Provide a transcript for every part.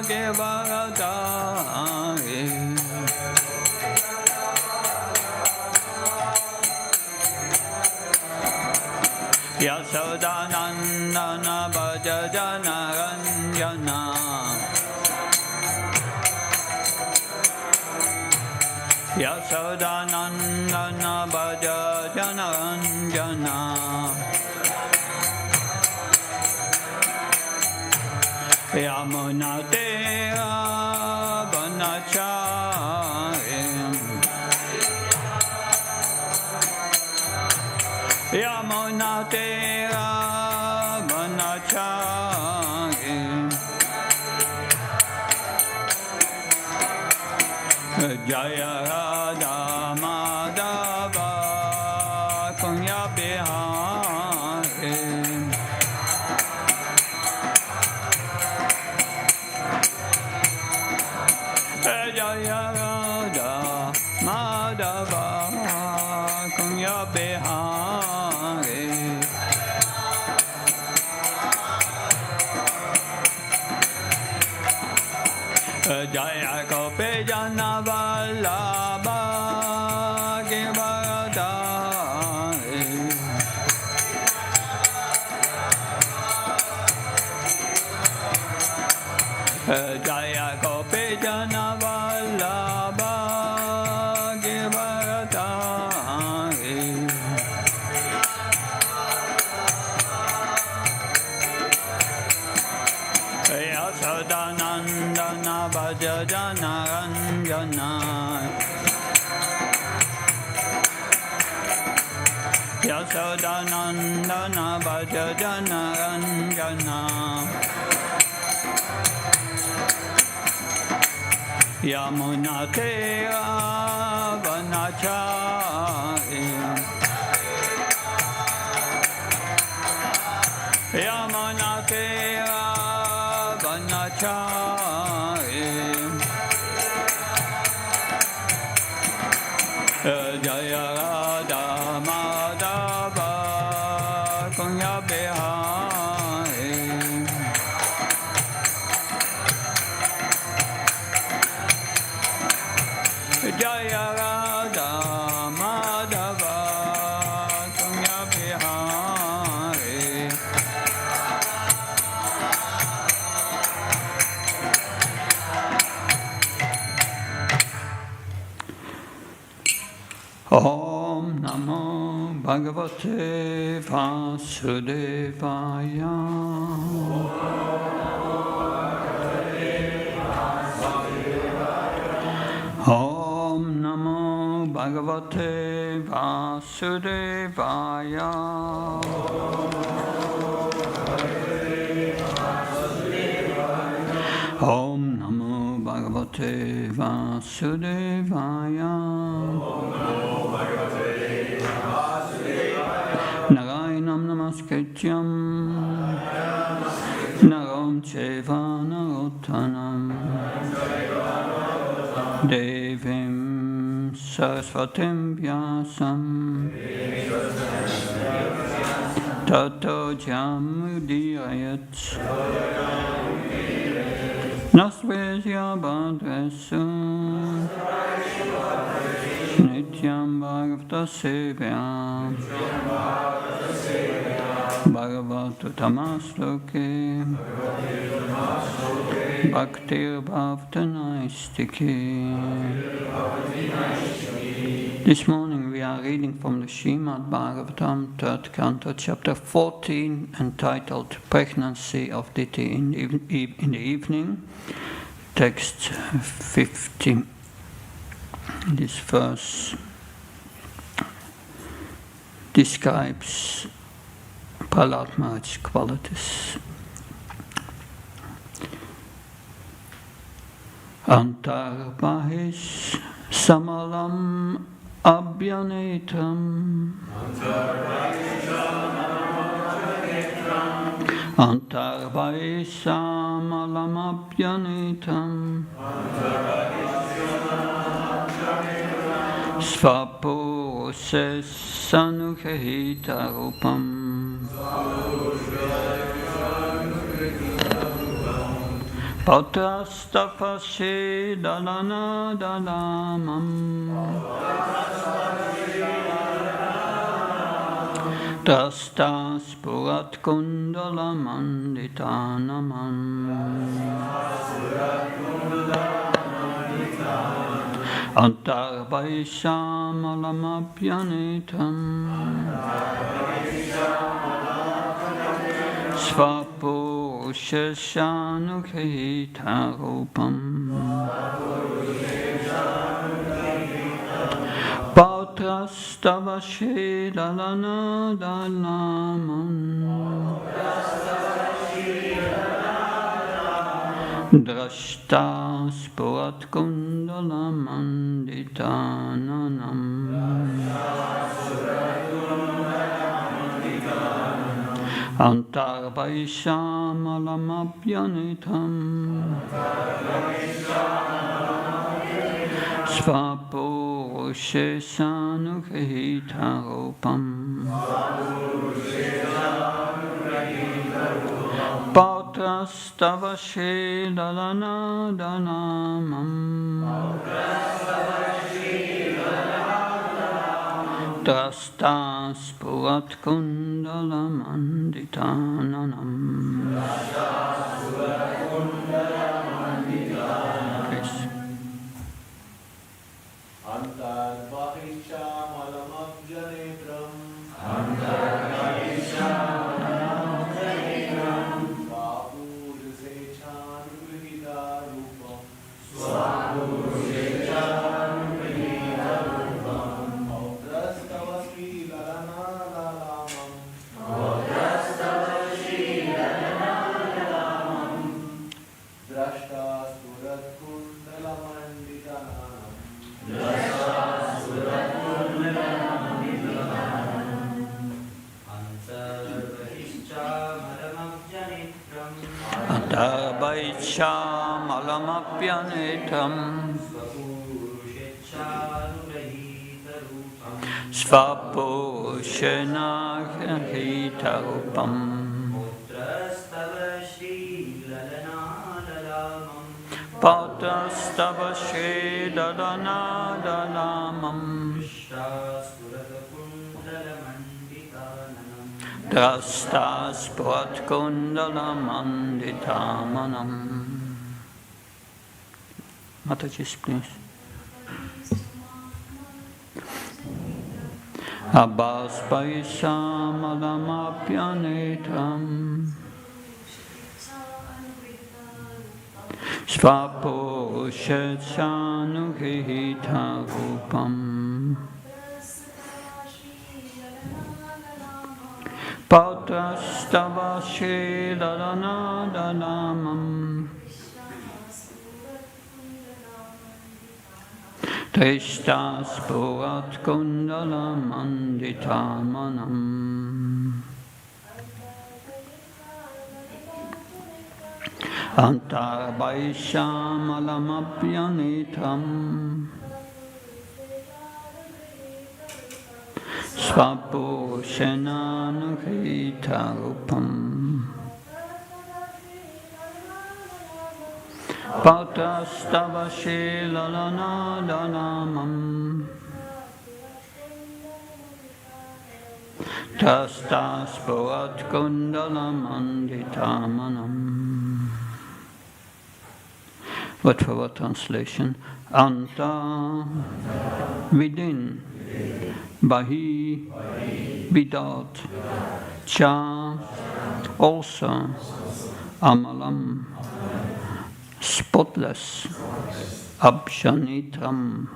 Bhagavata Yasodanandana Bhajana Ranjana Yasodanandana Bhajana Ranjana Yamunatera Vanachari Yamunatera Vanachari Jaya Radha Madhava Kunya Bihari Jaya Radha Madhava Kunya Bihari Jaya Gopi Jana Vallabha Givaradari Jaya Gopi Jana Vallabha Givaradari Yasodanandana Bhajana Ranjana Yasodanandana Bhajana Ranjana Yamunatera Vanachari Yamunatera Vanachari Jaya Radha Madhava Kunya Bihari Jaya Radha Madhava Kunya Bihari Om Namo Bhagavate Vasudevaya Om Namo Bhagavate Vasudevaya Om Namo Bhagavate Vasudevaya Narayanam Namaskrityam Naram Cheva Narottanam Devim Saraswatim Vyasam Tato Jamudiyayat Nasvesya Bhadresu Nityam Bhagavata Sevyam Bhagavata Tamasloke Bhaktir Bhavtanaistiki. This morning we are reading from the Srimad Bhagavatam, 3rd canto, chapter 14, entitled Pregnancy of Diti in the Evening, text 50. This verse describes Prahlad Maharaj's qualities. Antarbahis samalam abhyanetram Antarbahis samalam abhyanetram Svapurses sanukhahita rupam Patrastapasi dalana dalamam Trastas purat kundalamanditanamam Antarvaisamalamapyanitam Svapurusheshanukhitarupam Pautrastavashi-dalana dalamam Drashtas purat kundalamanditananam Antarvaisamalamapyanitam Svapurusheshanukhitarupam Pautrastavashi-dalana dalamam Drastas purat kundalamanditananam. Please. Antarvaisamalamapyanitam Svapushenakhitarupam Pautrastavashi-dalana dalamam Drastas purat kundalamanditananam. Mataji, please. Abhaspaisamalamapyanitam Svapushetsanukhitarupam Pautrastavashi-dalana dalamam Trishtas purat kundalamanditananam Antarvaisamalamapyanitam Svapushenakhitarupam Pautrastavashi-dalana dalamam Trastas purat kundalamanditananam. Word for word translation. Anta, within. Bahi, without. Cha, also. Amalam, spotless. Abshanitram,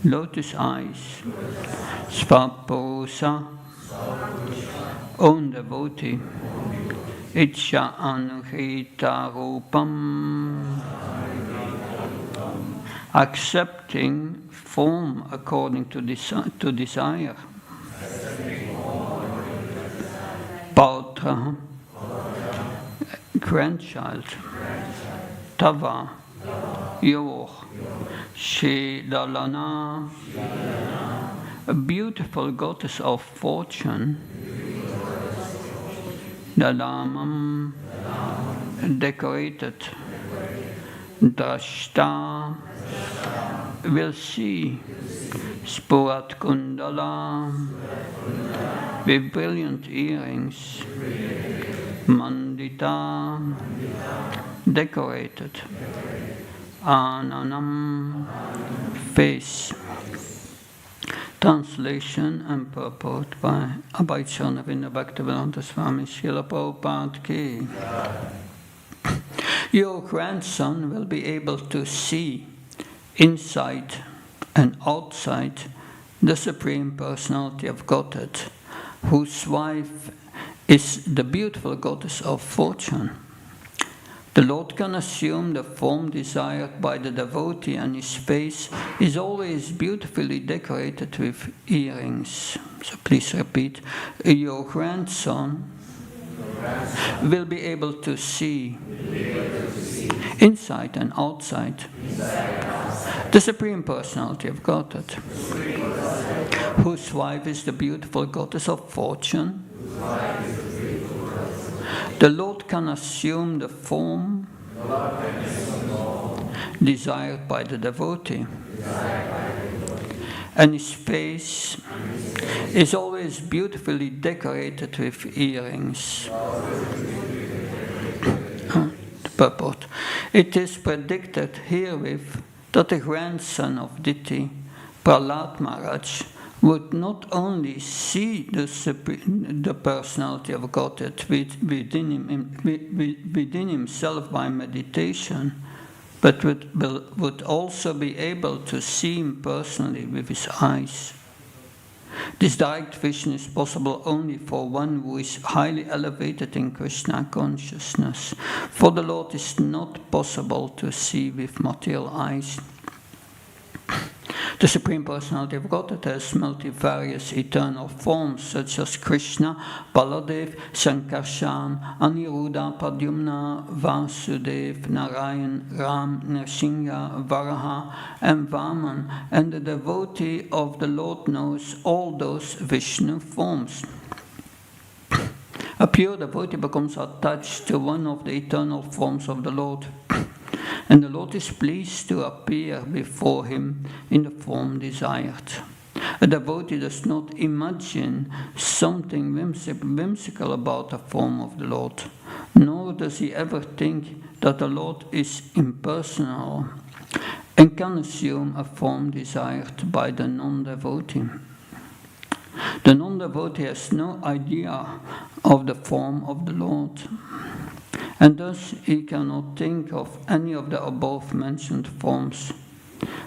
lotus eyes. Svapurusa, own devotee. Ichya anuhitarupam, accepting form according to desire. Pautra, grandchild. Tava, your. Shidalana, a beautiful goddess of fortune. Dalamam, decorated. Drashta will see. Spurat Kundala with brilliant earrings. Mandita decorated. Ananam face. Translation and purport by Abhay Charnavinda Bhaktivedanta Swami Srila Prabhupada Ki. Your grandson will be able to see inside and outside the Supreme Personality of Godhead, whose wife is the beautiful goddess of fortune. The Lord can assume the form desired by the devotee, and his face is always beautifully decorated with earrings. So please repeat. Your grandson will be able to see inside and outside the Supreme Personality of Godhead, whose wife is the beautiful goddess of fortune. The Lord can assume the form desired by the devotee, and his face is always beautifully decorated with earrings. Purport. It is predicted herewith that the grandson of Diti, Prahlad Maharaj, would not only see the personality of Godhead within himself by meditation, but would also be able to see him personally with his eyes. This direct vision is possible only for one who is highly elevated in Krishna consciousness, for the Lord is not possible to see with material eyes. The Supreme Personality of Godhead has multivarious eternal forms such as Krishna, Baladev, Sankarshan, Aniruddha, Pradyumna, Vasudev, Narayan, Ram, Nrsimha, Varaha, and Vaman, and the devotee of the Lord knows all those Vishnu forms. A pure devotee becomes attached to one of the eternal forms of the Lord, and the Lord is pleased to appear before him in the form desired. A devotee does not imagine something whimsical about the form of the Lord, nor does he ever think that the Lord is impersonal and can assume a form desired by the non-devotee. The non-devotee has no idea of the form of the Lord, and thus he cannot think of any of the above-mentioned forms.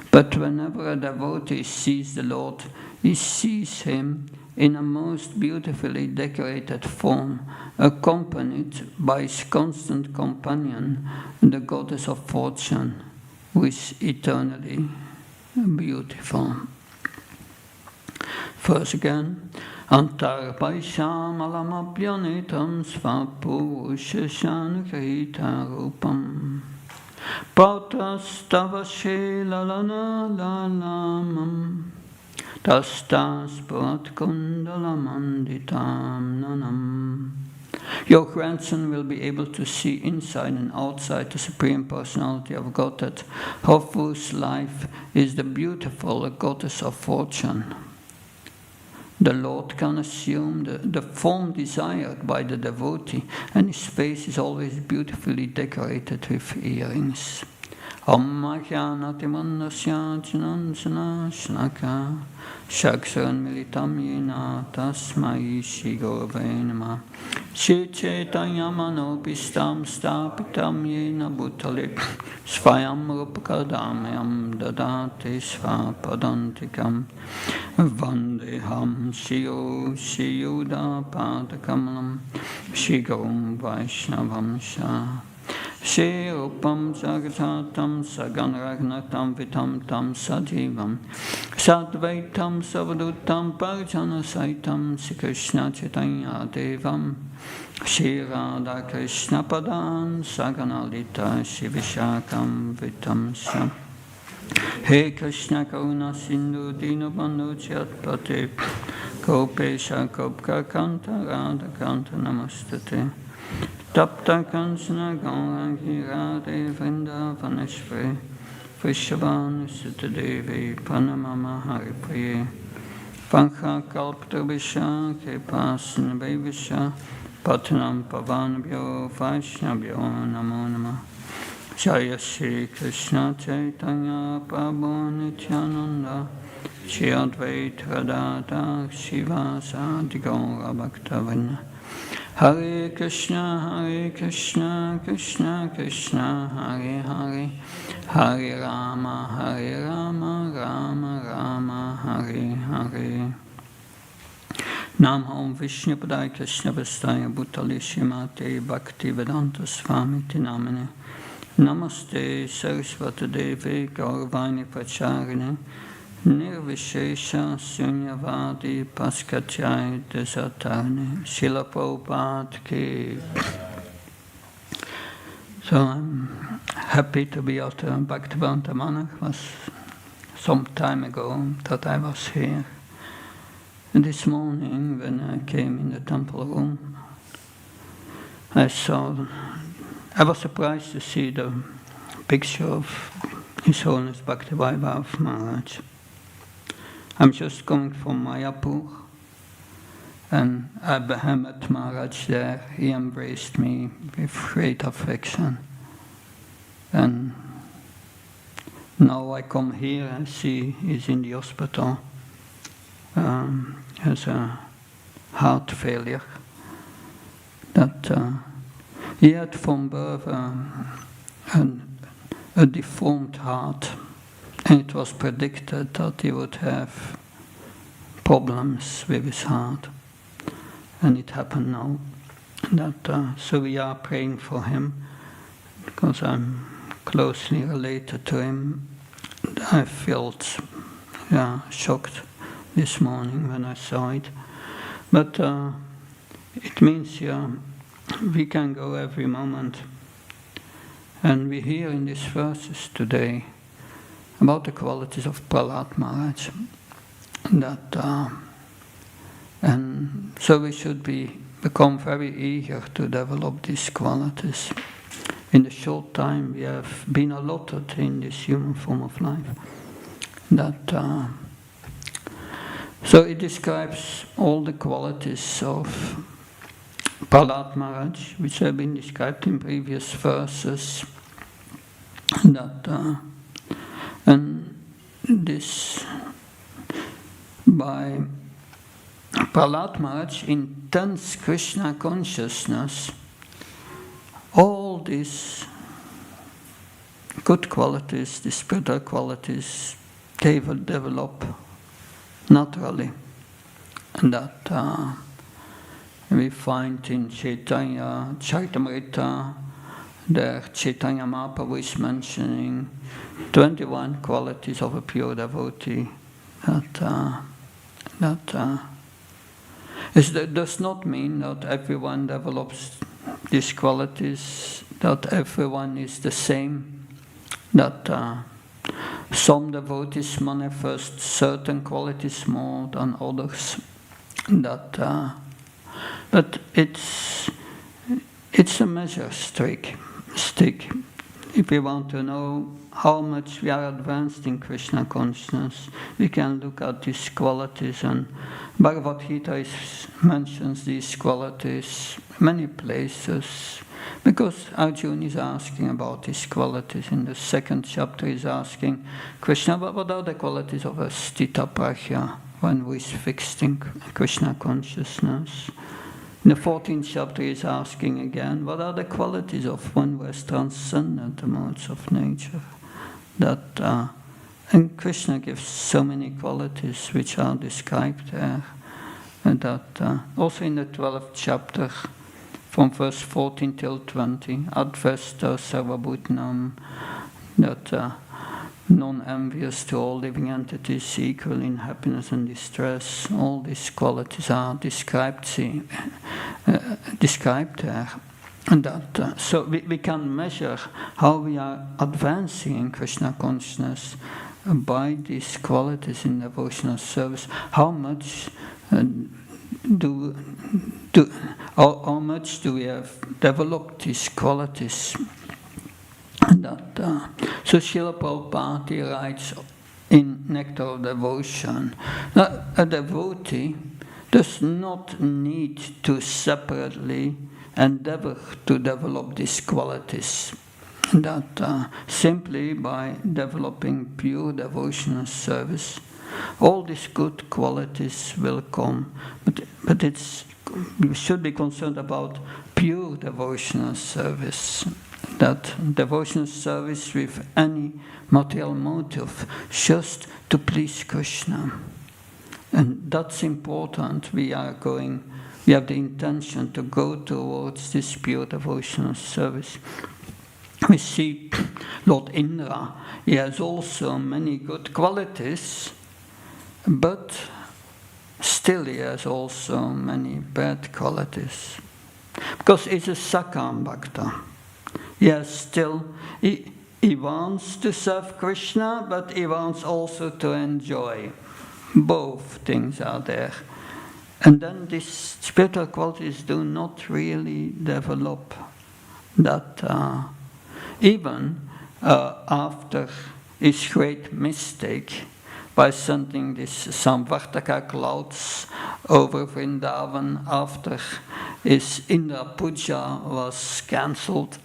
But whenever a devotee sees the Lord, he sees him in a most beautifully decorated form, accompanied by his constant companion, the goddess of fortune, who is eternally beautiful. First again. Antar Paisham Alamabhyanitam Svapurushashanukrita Rupam Pautastavashi Lalana Lalamam Tastas Puratkundalamanditam Nanam. Your grandson will be able to see inside and outside the Supreme Personality of Godhead, of whose life is the beautiful goddess of fortune. The Lord can assume the form desired by the devotee, and his face is always beautifully decorated with earrings. Om Mahyanatimanasya Janansana Shnaka Shaksaran Militam Yena Tasmai Shri Gurave Namah Shri Chaitanya Manopistam Stapitam Yena Bhutale Svayam Rupakadamayam Dadate Svapadantikam Vandeham Shriyo Shriyuda Padakamalam Shri Gurum Vaishnavam Shah Shri Rupam Jagajatam Saganragnatam Vitam Tam Sajivam Sadvaitam Savadutam Parjana Saitam Sri Krishna Chaitanya Devam Shri Radha Krishna Padan Saganalita Shri Vishakam Vitam Sham He Krishna Karuna Sindhu Dinabandhu Chatpate Kopesha Kopka Kanta Radha Kanta Namastate Tapta Kansana Gauraki Radhe Vrindavaneshwari Vrishabhanu Sutadevi Pranamama Haripriye Pankha Kalptrabhisha Kepasana Bevisha Patanam Pavanabhyo Vaishnabhyo Namo Namah Jaya Shri Krishna Chaitanya Prabhu Nityananda Shri Advaita Gadadhar Shivasadi Gaura Bhaktavinda Hare Krishna, Krishna Krishna, Hare Hare, Hare Rama, Rama Rama, Hare Hare. Nam Om Vishnu Padaya Krishna Vastaya Bhutale Shrimate Bhaktivedanta Swami Namane. Namaste Saraswati Devi Gauravani Pracharine Nirvishesha Sunyavadi Paskatyai Desatarne Srila Prabhupada Ki. So I'm happy to be at Bhaktivedanta Manor. It was some time ago that I was here. And this morning when I came in the temple room, I was surprised to see the picture of His Holiness Bhaktivedanta Maharaj. I'm just coming from Mayapur, and I met Maharaj there. He embraced me with great affection. And now I come here and see he's in the hospital. Has a heart failure. That he had from birth a deformed heart. And it was predicted that he would have problems with his heart. And it happened now. So we are praying for him, because I'm closely related to him. I felt shocked this morning when I saw it. But it means we can go every moment. And we hear in these verses today about the qualities of Prahlad Maharaj. And so we should become very eager to develop these qualities. In the short time we have been allotted in this human form of life. So it describes all the qualities of Prahlad Maharaj, which have been described in previous verses. And this, by Prahlad Maharaj, intense Krishna consciousness, all these good qualities, these spiritual qualities, they will develop naturally. And that we find in Chaitanya Charitamrita. There Chaitanya Mahaprabhu is mentioning 21 qualities of a pure devotee. It does not mean that everyone develops these qualities, that everyone is the same, that some devotees manifest certain qualities more than others. But it's a measure stick. If we want to know how much we are advanced in Krishna consciousness, we can look at these qualities, and Bhagavad Gita mentions these qualities many places, because Arjuna is asking about these qualities. In the 2nd chapter he is asking Krishna, what are the qualities of a sthita prajna, one who is fixed in Krishna consciousness? In the 14th chapter he is asking again, what are the qualities of one who has transcended the modes of nature? And Krishna gives so many qualities which are described there. And also in the 12th chapter, from verse 14 till 20, Advesta Sarvabhutanam, that non-envious to all living entities, equal in happiness and distress. All these qualities are described there. And so we can measure how we are advancing in Krishna consciousness by these qualities in devotional service, how much how much do we have developed these qualities? So Srila Prabhupada writes in Nectar of Devotion, a devotee does not need to separately endeavor to develop these qualities. Simply by developing pure devotional service, all these good qualities will come. But we should be concerned about pure devotional service. That devotional service with any material motive, just to please Krishna. And that's important. We have the intention to go towards this pure devotional service. We see Lord Indra, he has also many good qualities, but still he has also many bad qualities. Because he's a Sakam Bhakta. Yes, still, he wants to serve Krishna, but he wants also to enjoy. Both things are there. And then these spiritual qualities do not really develop. That even after his great mistake by sending these Samvartaka clouds over Vrindavan after his Indra Puja was cancelled,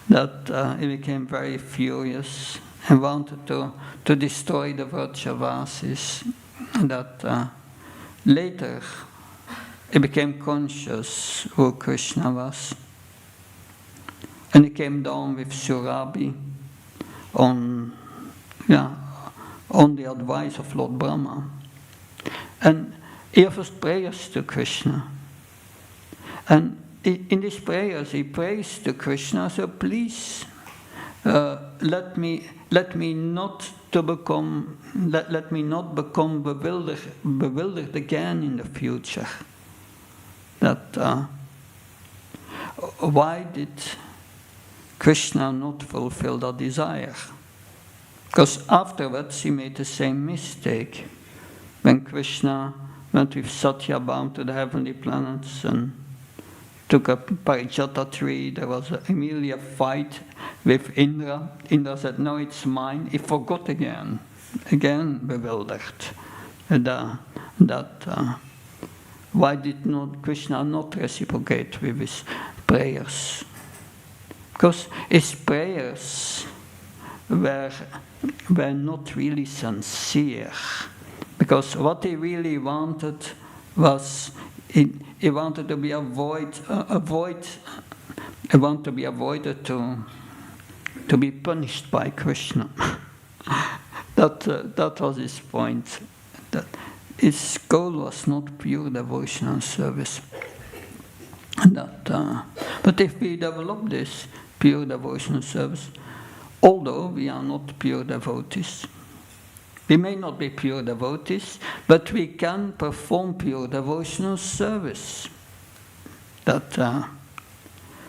that he became very furious and wanted to destroy the Vrajavasis. That later he became conscious who Krishna was. And he came down with Surabhi on the advice of Lord Brahma. And he offers prayers to Krishna. And in these prayers he prays to Krishna, so please let me not become bewildered again in the future. That why did Krishna not fulfill that desire? Because afterwards he made the same mistake. When Krishna went with Satyabhama to the heavenly planets and took a Parijata tree, there was immediately a fight with Indra. Indra said, no, it's mine. He forgot again bewildered. Why did not Krishna not reciprocate with his prayers? Because his prayers were not really sincere. Because what he really wanted was he wanted to be avoided to be punished by Krishna. That was his point. That his goal was not pure devotional service. But if we develop this pure devotional service, although we are not pure devotees, we may not be pure devotees, but we can perform pure devotional service.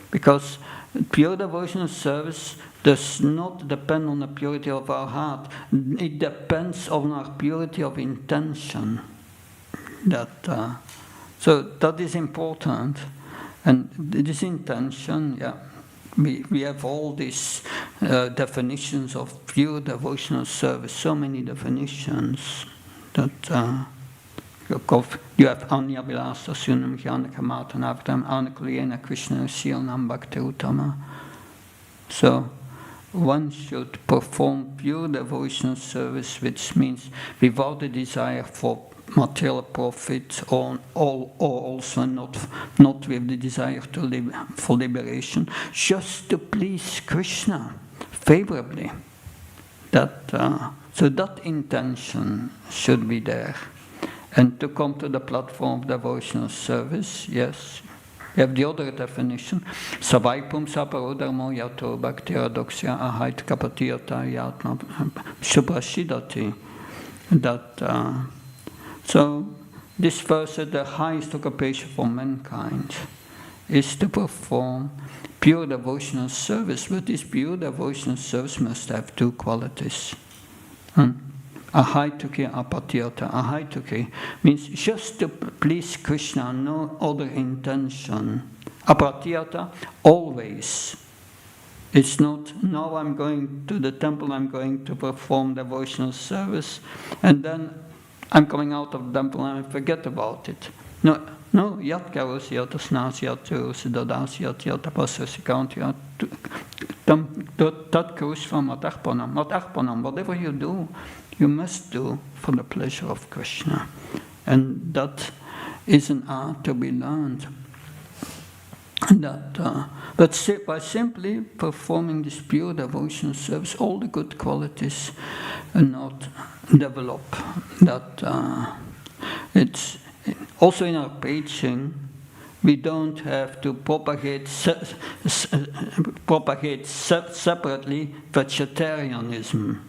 Because pure devotional service does not depend on the purity of our heart. It depends on our purity of intention. So that is important. And this intention, we have all these definitions of pure devotional service, so many definitions that you have Anya Vilasa Sunam Jnanaka Matanavatam Anukulena Krishna Silnam Bhakti Uttama. So one should perform pure devotional service, which means without a desire for material profit, or also not with the desire for liberation, just to please Krishna favorably. So that intention should be there. And to come to the platform of devotional service, yes, we have the other definition. Savaipum saparodharmo yato bhaktiradoxya ahait kapatiyata yatma suprashidati. So this verse said the highest occupation for mankind is to perform pure devotional service, but this pure devotional service must have two qualities. Ahaituki apatyata. Ahaituki means just to please Krishna, no other intention. Apatyata, always. It's not, now I'm going to the temple, I'm going to perform devotional service, and then I'm coming out of the temple and I forget about it. No, yat karos, yat asnas, yat turus, dadas, yat tapasas, account, yat tat kushvam, atarpanam, whatever you do, you must do for the pleasure of Krishna. And that is an art to be learned. But by simply performing this pure devotional service, all the good qualities are not develop. It's also in our preaching, we don't have to propagate separately vegetarianism.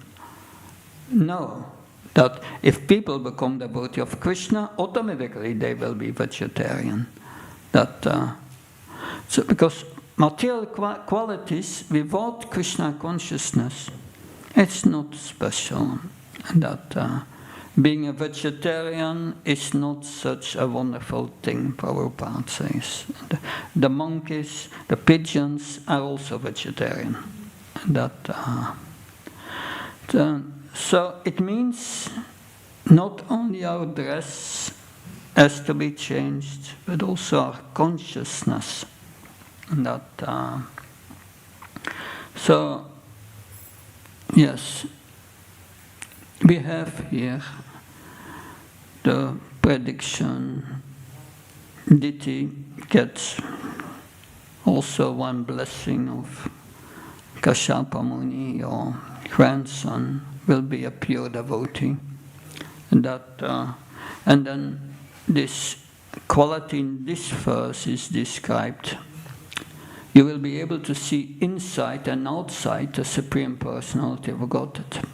No, that if people become devotee of Krishna, automatically they will be vegetarian. So because material qualities without Krishna consciousness, it's not special. Being a vegetarian is not such a wonderful thing, Prabhupada says. The monkeys, the pigeons are also vegetarian. So it means not only our dress has to be changed, but also our consciousness. So, yes, we have here the prediction. Diti gets also one blessing of Kashyapa Muni, your grandson will be a pure devotee. And then this quality in this verse is described. You will be able to see inside and outside the Supreme Personality of Godhead.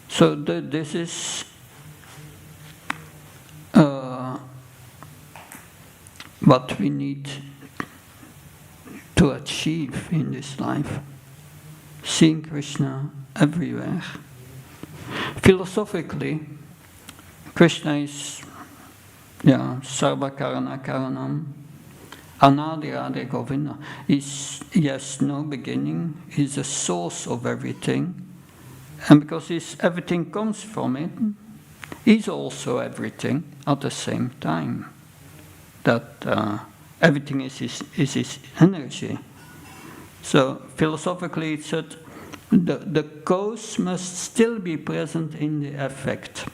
So this is what we need to achieve in this life. Seeing Krishna everywhere. Philosophically, Krishna is Sarva Karana Karanam, Anadi Radhe Govinda. He has no beginning, he's the source of everything, and because everything comes from it, he's also everything at the same time. Everything is his energy. So philosophically it's that the cause must still be present in the effect.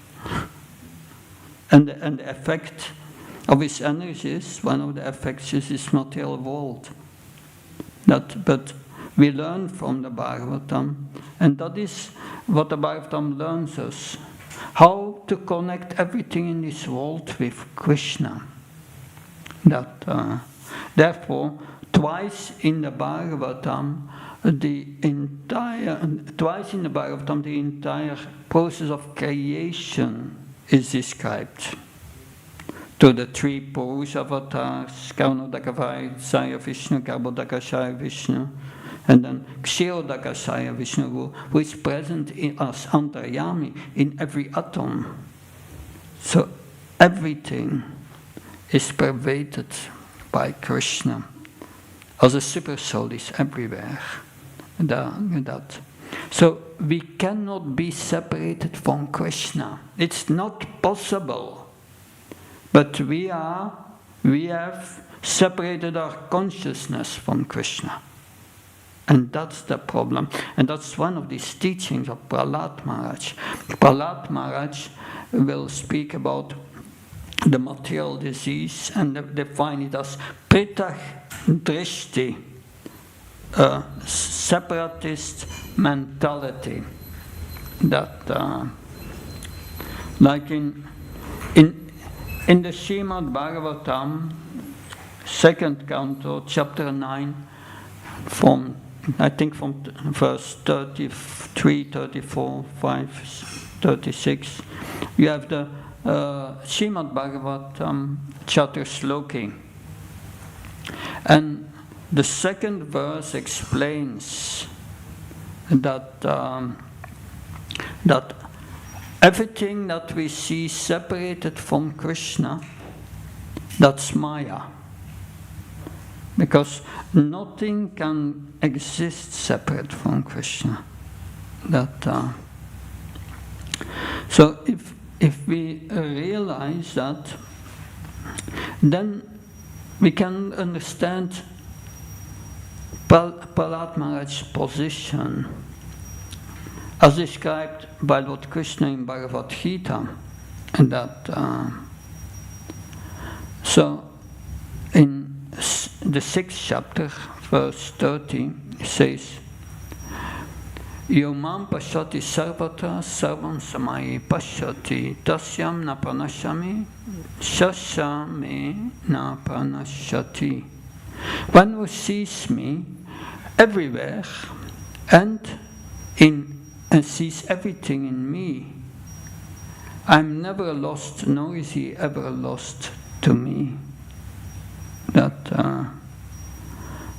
And the effect of his energies, one of the effects is his material world. But we learn from the Bhagavatam, and that is what the Bhagavatam learns us, how to connect everything in this world with Krishna. Therefore, twice in the Bhagavatam, the entire process of creation is described. To the three Purusha avatars, Karnodakavaya Saya Vishnu, Garbhodakashaya Vishnu, and then Kshirodakashaya Vishnu, who is present in us, Antaryami, in every atom. So everything is pervaded by Krishna. As a super soul is everywhere. So we cannot be separated from Krishna. It's not possible. But we have separated our consciousness from Krishna. And that's the problem. And that's one of these teachings of Prahlad Maharaj. Prahlad Maharaj will speak about the material disease and define it as Pritah Drishti, a separatist mentality. Like in the Srimad Bhagavatam, 2nd canto, chapter 9, from verse 33, 34, 5, 36, you have the Srimad Bhagavatam Chatusloki. And the second verse explains that that everything that we see separated from Krishna, that's Maya. Because nothing can exist separate from Krishna. So if we realize that, then we can understand Prahlad Maharaj's position as described by Lord Krishna in Bhagavad Gita. And so in the 6th chapter, verse 30, it says, Yomam pashyati sarvatra sarvam samai pashyati tasyam na pranashami shashame na pranashyati. One who sees me everywhere and sees everything in me, I'm never lost, nor is he ever lost to me.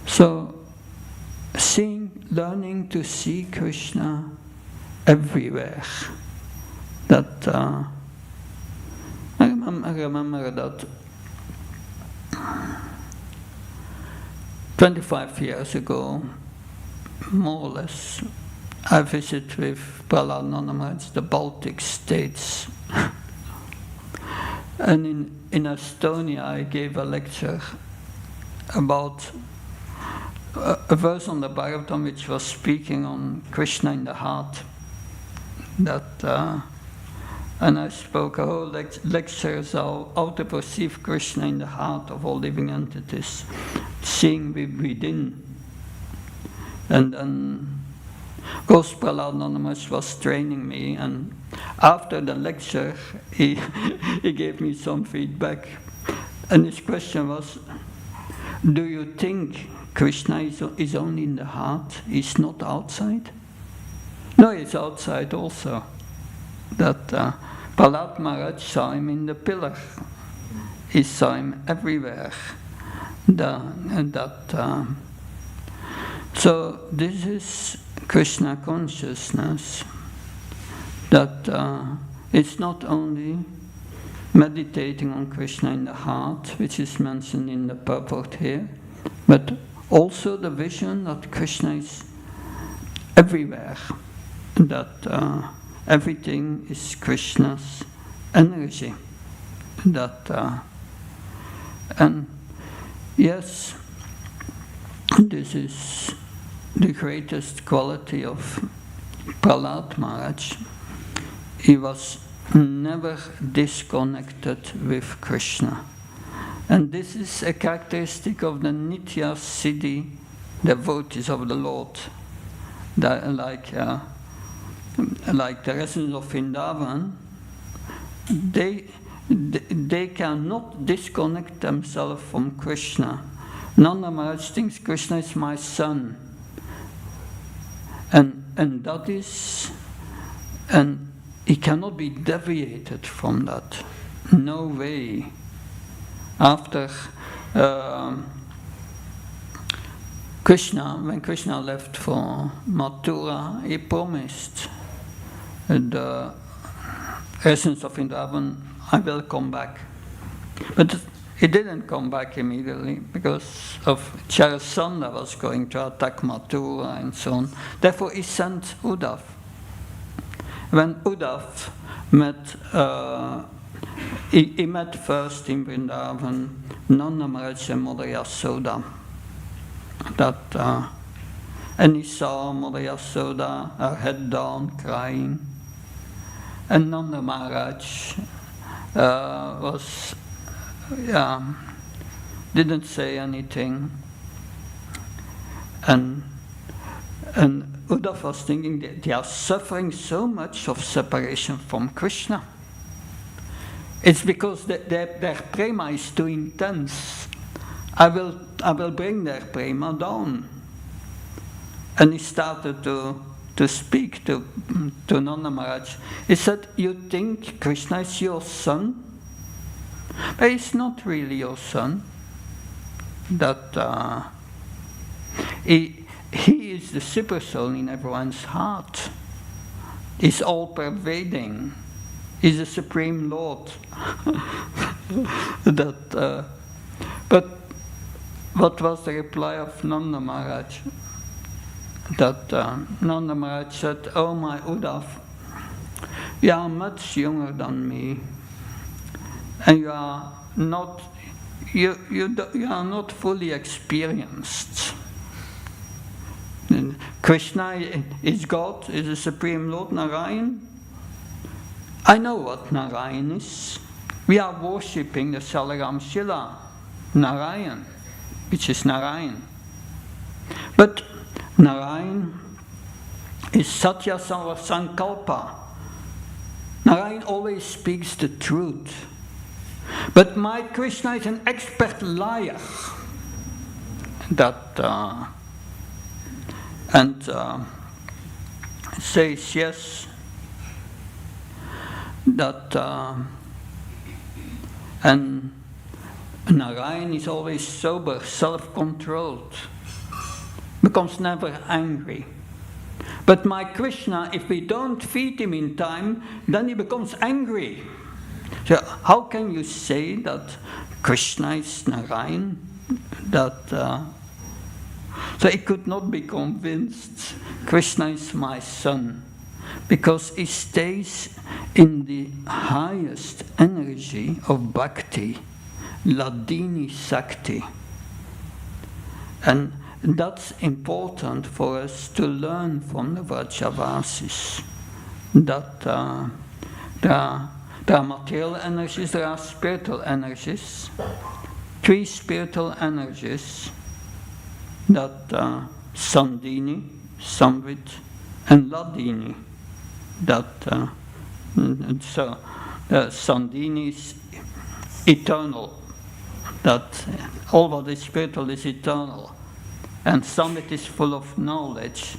So learning to see Krishna everywhere. I remember that 25 years ago, more or less, I visited with Prahlad Maharaj the Baltic states. And in Estonia I gave a lecture about a verse on the Bhagavatam which was speaking on Krishna in the heart. And I spoke a whole lecture how to perceive Krishna in the heart of all living entities, seeing within. And then, of course, Prahlad Maharaj was training me, and after the lecture, he gave me some feedback. And his question was, do you think Krishna is only in the heart, he's not outside? No, he's outside also. Prahlad Maharaj saw him in the pillar. He saw him everywhere. So this is Krishna consciousness. It's not only meditating on Krishna in the heart, which is mentioned in the purport here, but also the vision that Krishna is everywhere, everything is Krishna's energy. And yes, this is the greatest quality of Prahlad Maharaj. He was never disconnected with Krishna. And this is a characteristic of the Nitya Siddhi devotees of the Lord. Like the residents of Vrindavan, they cannot disconnect themselves from Krishna. Nanda Maharaj thinks Krishna is my son. And he cannot be deviated from that. No way. After when Krishna left for Mathura, he promised the essence of Vrindavan, I will come back. But he didn't come back immediately because of Jarasandha was going to attack Mathura and so on. Therefore he sent Uddhav. When Uddhav met, he met first in Vrindavan Nanda Maharaj and Mother Yasoda. And he saw Mother Yasoda, her head down, crying. And Nanda Maharaj didn't say anything. And Uddhav was thinking that they are suffering so much of separation from Krishna. It's because their prema is too intense. I will bring their prema down. And he started to speak to Nanda Maharaj. He said, you think Krishna is your son? But he's not really your son. He is the super soul in everyone's heart. is all-pervading, is a Supreme Lord. But what was the reply of Nanda Maharaj? That Nanda Maharaj said, "Oh my Uddhav, you are much younger than me, and you are not fully experienced. Krishna is God, is the Supreme Lord, Narayan. I know what Narayan is. We are worshipping the Salagram Shila, Narayan, which is Narayan. But Narayan is Satya Sankalpa. Narayan always speaks the truth. But my Krishna is an expert liar." Says yes, and Narayan is always sober, self-controlled, becomes never angry. But my Krishna, if we don't feed him in time, then he becomes angry. So how can you say that Krishna is Narayan? So he could not be convinced Krishna is my son, because he stays in the highest energy of bhakti, Ladini Sakti. And that's important for us to learn from the Vrajavasis, that there are material energies, there are spiritual energies, 3 spiritual energies, that Sandini, Samvit, and Ladini. Sandini is eternal, that all what is spiritual is eternal, and Samvit is full of knowledge.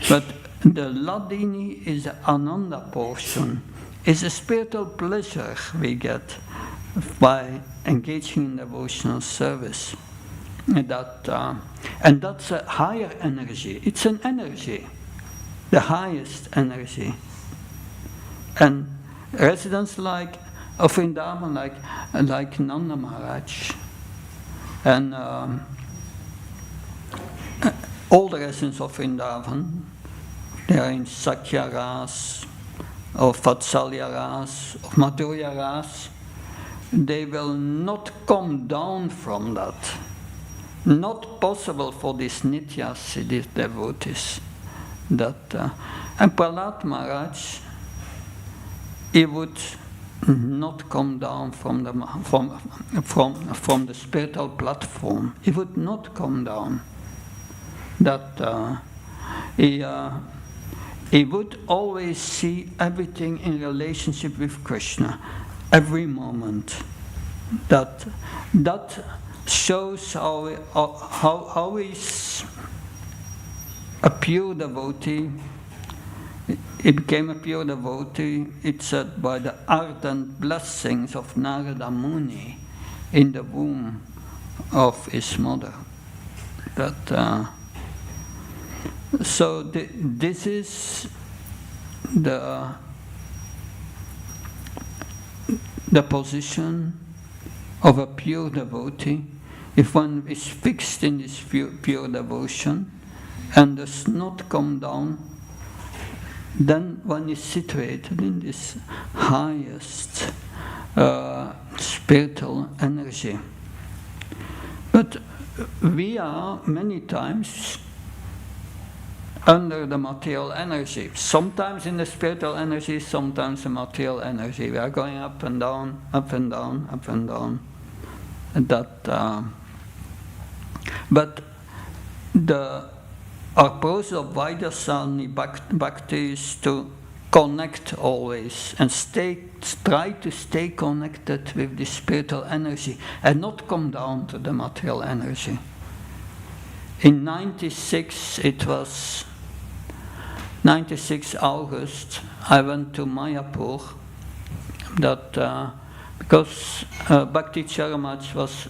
But the Ladini is the Ananda portion, is a spiritual pleasure we get by engaging in devotional service. And that's a higher energy. It's an energy, the highest energy. And residents of Vrindavan, like Nanda Maharaj, and all the residents of Vrindavan, they are in Sakya Ras, or Vatsalya Ras, or Madhurya Ras. They will not come down from that. Not possible for these Nityas, these devotees. And Prahlad Maharaj, he would not come down from the spiritual platform. He would not come down. He would always see everything in relationship with Krishna, every moment. That shows how he's a pure devotee. He became a pure devotee, it's said, by the ardent blessings of Narada Muni in the womb of his mother. So this is the position of a pure devotee. If one is fixed in this pure devotion and does not come down, then one is situated in this highest spiritual energy. But we are many times under the material energy. Sometimes in the spiritual energy, sometimes the material energy. We are going up and down, up and down, up and down. But our process of Vaidasani Bhakti is to connect always and try to stay connected with the spiritual energy and not come down to the material energy. In 96, it was 96 August, I went to Mayapur, because Bhakti Charamaj was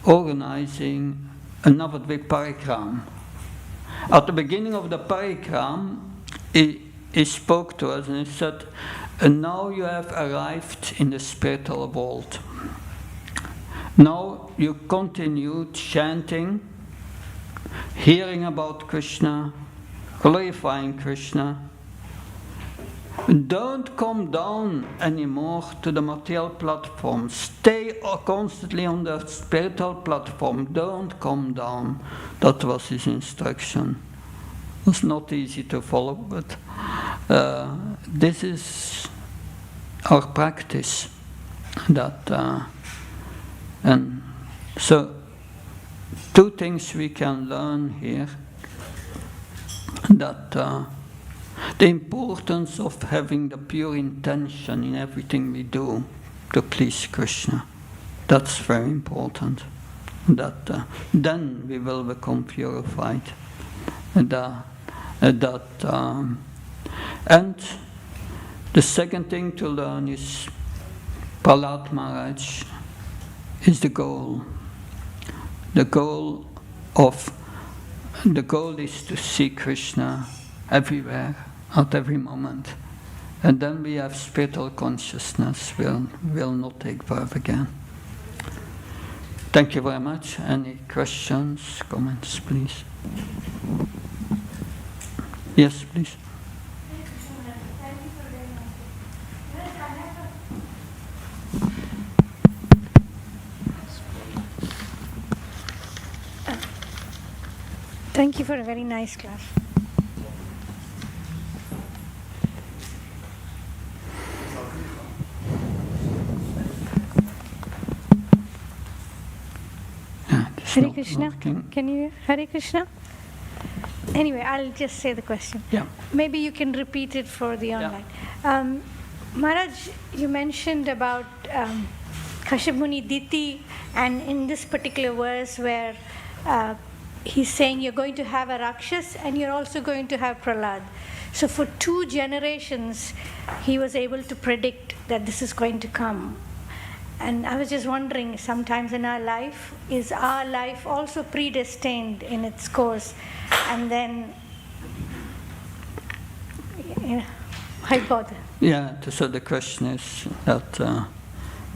organizing a Navadvip Parikram. At the beginning of the Parikram, he he spoke to us and he said, and now you have arrived in the spiritual world. Now you continue chanting, hearing about Krishna, glorifying Krishna. Don't come down anymore to the material platform. Stay constantly on the spiritual platform. Don't come down. That was his instruction. It was not easy to follow, but this is our practice. And so, two things we can learn here. That the importance of having the pure intention in everything we do to please Krishna. That's very important. That then we will become purified. And the second thing to learn is Prahlad Maharaj is the goal. The goal is to see Krishna everywhere, at every moment. And then we have spiritual consciousness, will not take birth again. Thank you very much. Any questions, comments, please? Yes, please. Thank you for a very nice class. Hare Krishna. Can you hear? Hare Krishna. Anyway, I'll just say the question. Yeah. Maybe you can repeat it for the online. Yeah. Maharaj, you mentioned about Kashyap Muni Diti, and in this particular verse where he's saying you're going to have a Rakshas and you're also going to have Prahlad. So for 2 generations, he was able to predict that this is going to come. And I was just wondering, sometimes in our life, is our life also predestined in its course? And then, I bother. Yeah, so the question is that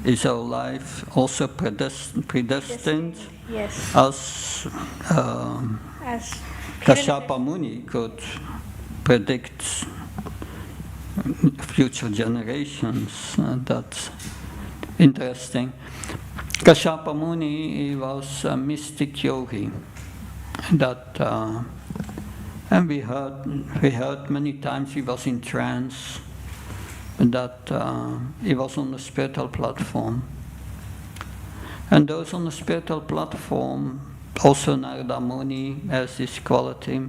is our life also predestined? Yes. As Kashyapa Muni could predict future generations. That's interesting. Kashyapa Muni, he was a mystic yogi. And we heard many times he was in trance. That he was on the spiritual platform. And those on the spiritual platform, also Narada Muni has this quality,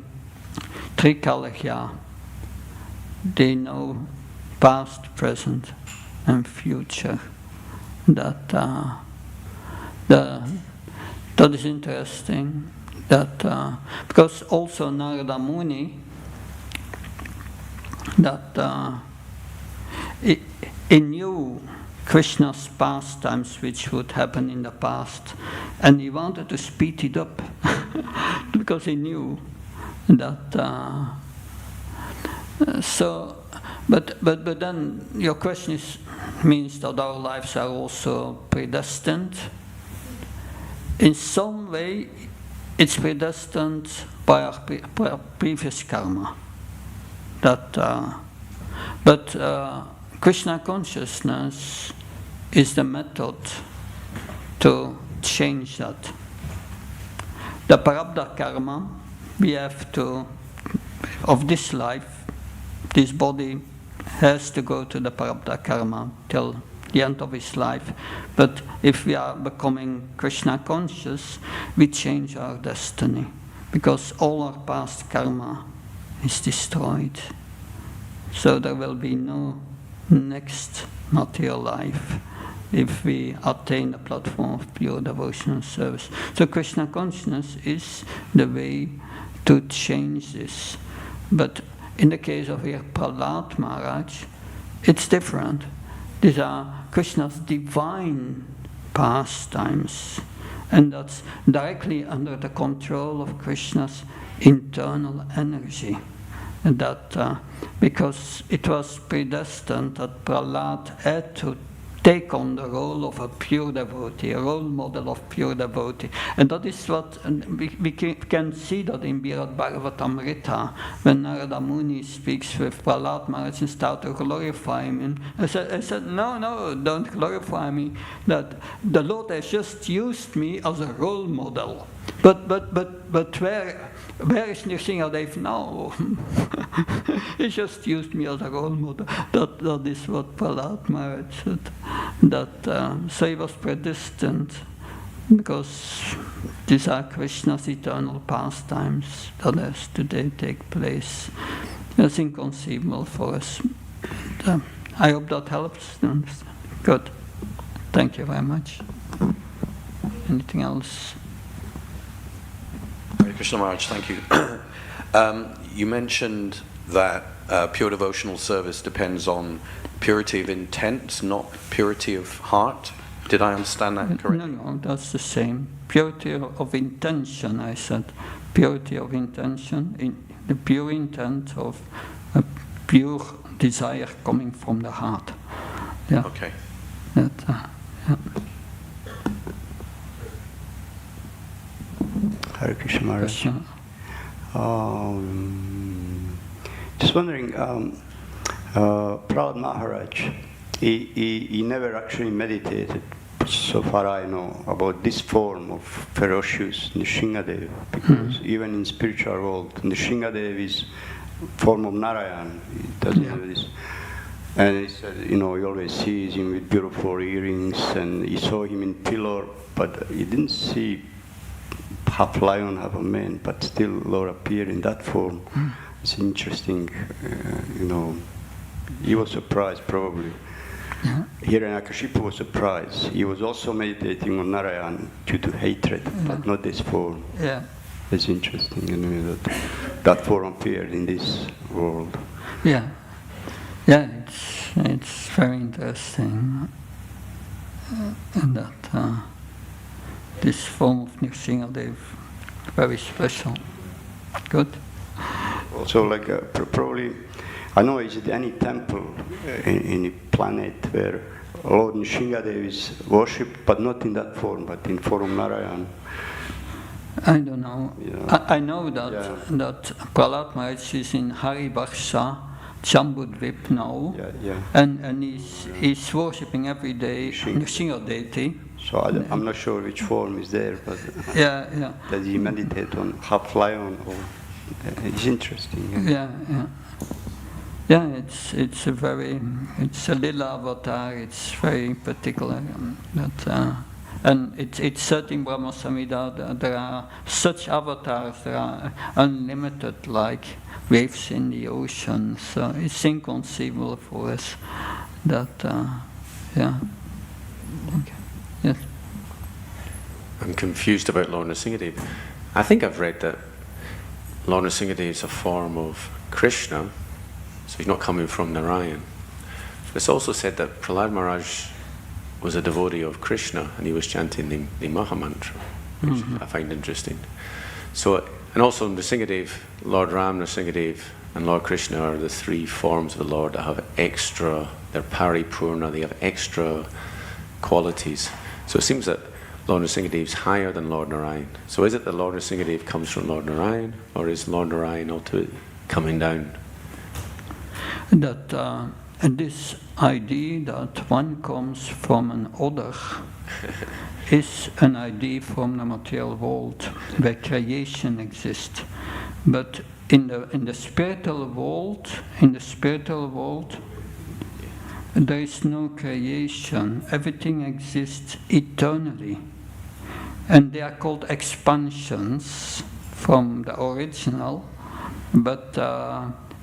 Trikalagya. They know past, present, and future. That is interesting. Because also Narada Muni, he knew Krishna's pastimes which would happen in the past, and he wanted to speed it up because he knew that. But then your question means that our lives are also predestined. In some way, it's predestined by our previous karma. But Krishna consciousness is the method to change that. The prarabdha karma we have to, of this life, this body has to go to the prarabdha karma till the end of his life. But if we are becoming Krishna conscious, we change our destiny, because all our past karma is destroyed. So there will be no next material life if we attain the platform of pure devotional service. So Krishna consciousness is the way to change this. But in the case of here Prahlad Maharaj, it's different. These are Krishna's divine pastimes, and that's directly under the control of Krishna's internal energy. that because it was predestined that Prahlad had to take on the role of a pure devotee, a role model of pure devotee. And that is what we can see that in Bhaktivedanta when Narada Muni speaks with Prahlad Maharaj and start to glorify him. I said, no, don't glorify me. That the Lord has just used me as a role model. But where is Nrsingadev now? He just used me as a role model. That is what Prahlad Maharaj said. So he was predestined because these are Krishna's eternal pastimes that has today take place. It's inconceivable for us. I hope that helps to understand. Good. Thank you very much. Anything else? Hare Krishna Maharaj, thank you. You mentioned that pure devotional service depends on purity of intent, not purity of heart. Did I understand that correctly? No, that's the same. Purity of intention, I said. Purity of intention, the pure intent of a pure desire coming from the heart. Yeah. Okay. Yeah. Hare Krishna Maharaj. Just wondering, Prahlad Maharaj, he never actually meditated, so far I know, about this form of ferocious Nrsingadev, because even in spiritual world, Nrsingadev is form of Narayan. He doesn't have this. And he said, he always sees him with beautiful earrings, and he saw him in pillar, but he didn't see half lion, half a man, but still Lord appeared in that form. It's interesting, he was surprised probably. Hiranyakashipu was surprised. He was also meditating on Narayan due to hatred, but not this form. Yeah. It's interesting, that form appeared in this world. Yeah, it's very interesting, and that this form of Nrsingadev, very special. Good. Also, probably, I know, is it any temple in a planet where Lord Nrsingadev is worshipped, but not in that form, but in form Narayan? I don't know. Yeah. I know that Prahlad Maharaj is in Haribarsha, Jambudvip now, and he's worshipping every day Nrsingadev. So I'm not sure which form is there, but yeah. Does he meditate on half lion? Or it's interesting. Yeah, it's a little avatar. It's very particular. And it's said in Brahma Samhita that there are such avatars. There are unlimited, like waves in the ocean. So it's inconceivable for us that. Okay. Yes. I'm confused about Lord Nrsingadev. I think I've read that Lord Nrsingadev is a form of Krishna, so he's not coming from Narayan. But it's also said that Prahlad Maharaj was a devotee of Krishna and he was chanting the Mahamantra, which I find interesting. So, and also Nrsingadev, Lord Ram, Nrsingadev, and Lord Krishna are the three forms of the Lord that have extra, they're paripurna, they have extra qualities. So it seems that Lord Nrsingadev is higher than Lord Narayan. So is it that Lord Nrsingadev comes from Lord Narayan, or is Lord Narayan ultimately coming down? That this idea that one comes from an other is an idea from the material world where creation exists. But in the spiritual world, there is no creation. Everything exists eternally. And they are called expansions from the original, but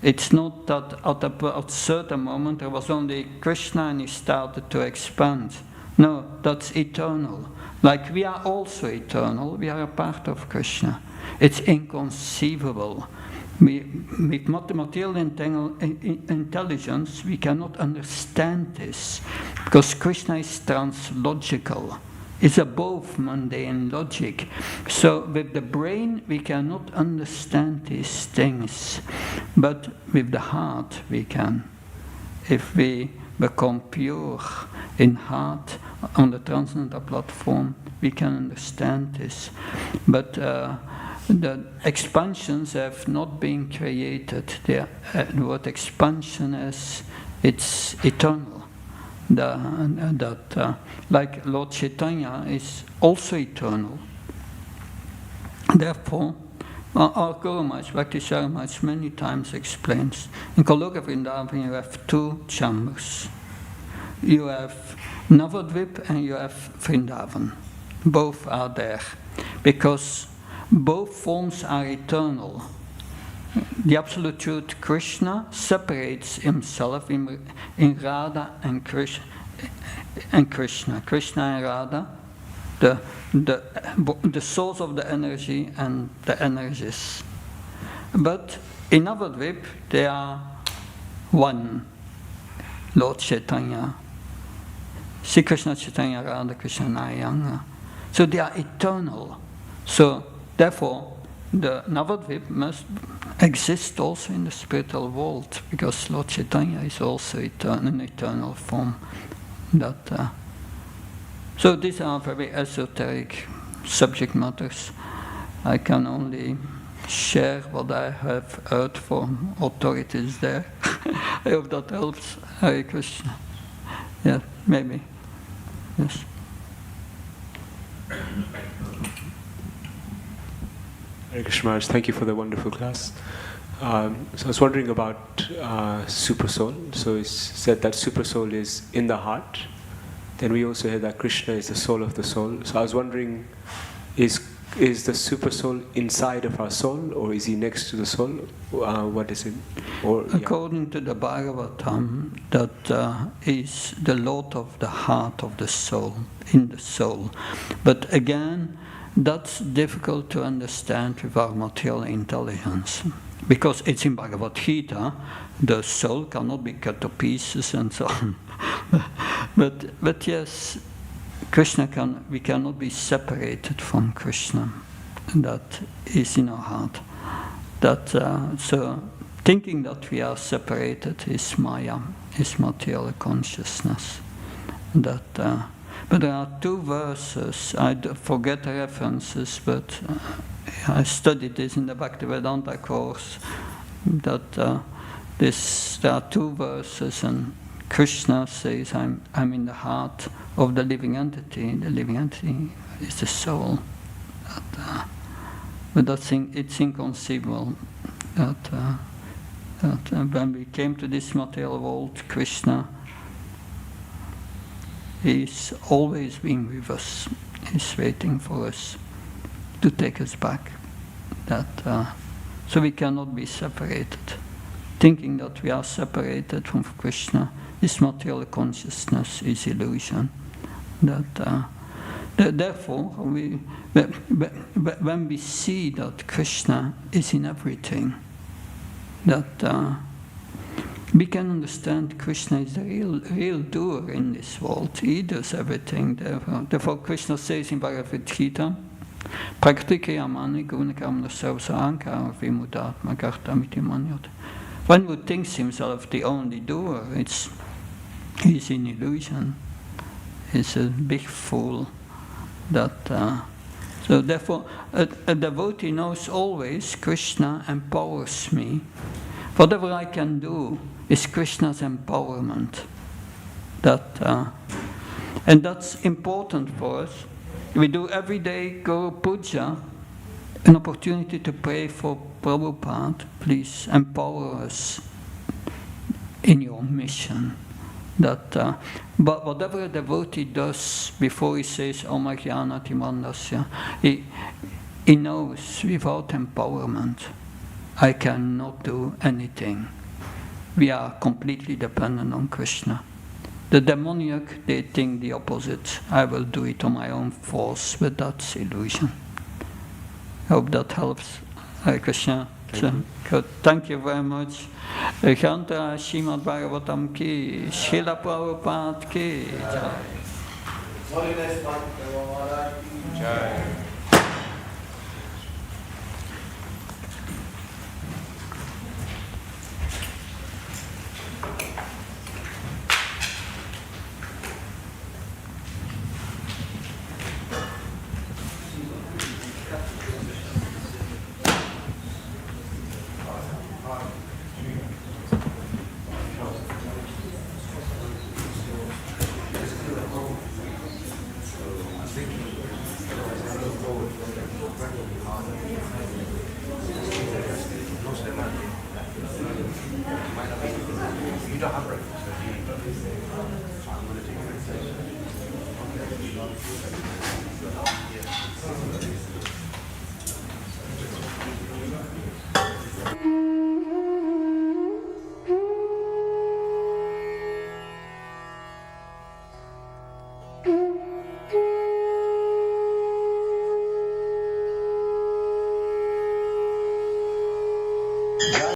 it's not that at a certain moment there was only Krishna and he started to expand. No, that's eternal. Like we are also eternal, we are a part of Krishna. It's inconceivable. With material intelligence, we cannot understand this, because Krishna is translogical. is above mundane logic. So with the brain we cannot understand these things, but with the heart we can. If we become pure in heart on the Transcendental platform, we can understand this. But the expansions have not been created. The word expansion is, it's eternal. Like Lord Chaitanya is also eternal. Therefore, our Guru Maharaj, Bhakti Maharaj, many times explains, in Goloka Vrindavan you have two chambers. You have Navadvip and you have Vrindavan. Both are there, because both forms are eternal. The Absolute Truth, Krishna, separates himself in Radha and Krishna. Krishna and Radha, the source of the energy and the energies. But in Navadvip, they are one, Lord Chaitanya, Sri Krishna Chaitanya, Radha Krishna Nayanga. So they are eternal. So therefore, the Navadvip must exist also in the spiritual world, because Lord Chaitanya is also an eternal form. So these are very esoteric subject matters. I can only share what I have heard from authorities there. I hope that helps. Hare Krishna. Yeah, maybe. Yes. Hare Krishna Maharaj, thank you for the wonderful class. So I was wondering about Supersoul. So it's said that Supersoul is in the heart. Then we also hear that Krishna is the soul of the soul. So I was wondering, is the Supersoul inside of our soul, or is he next to the soul? What is it? According to the Bhagavatam, that is the Lord of the heart of the soul, in the soul. But again, that's difficult to understand with our material intelligence, because it's in Bhagavad Gita. The soul cannot be cut to pieces and so on. but yes, we cannot be separated from Krishna. That is in our heart. So thinking that we are separated is Maya, is material consciousness. But there are two verses, I forget the references, but I studied this in the Bhaktivedanta course, that there are two verses, and Krishna says, I'm in the heart of the living entity. The living entity is the soul. But it's inconceivable that when we came to this material world, Krishna, He's always been with us. He's waiting for us to take us back. So we cannot be separated. Thinking that we are separated from Krishna, this material consciousness is illusion. Therefore, when we see that Krishna is in everything, we can understand Krishna is the real doer in this world. He does everything. Therefore Krishna says in Bhagavad Gita, Praktikayamani gunakamna sarvsahankara vimudatma kartamiti manyate. One who thinks himself the only doer, he's in illusion. He's a big fool. So therefore, a devotee knows always Krishna empowers me. Whatever I can do is Krishna's empowerment. And that's important for us. We do every day Guru Puja, an opportunity to pray for Prabhupada. Please empower us in your mission. But whatever a devotee does before he says Om Jnana Timandasya, he knows without empowerment I cannot do anything. We are completely dependent on Krishna. The demoniac, they think the opposite. I will do it on my own force, but that's illusion. I hope that helps. Hare Krishna. Good. Thank you very much. Ganta Srimad Bhagavatam ki, Srila Prabhupada ki. Jai.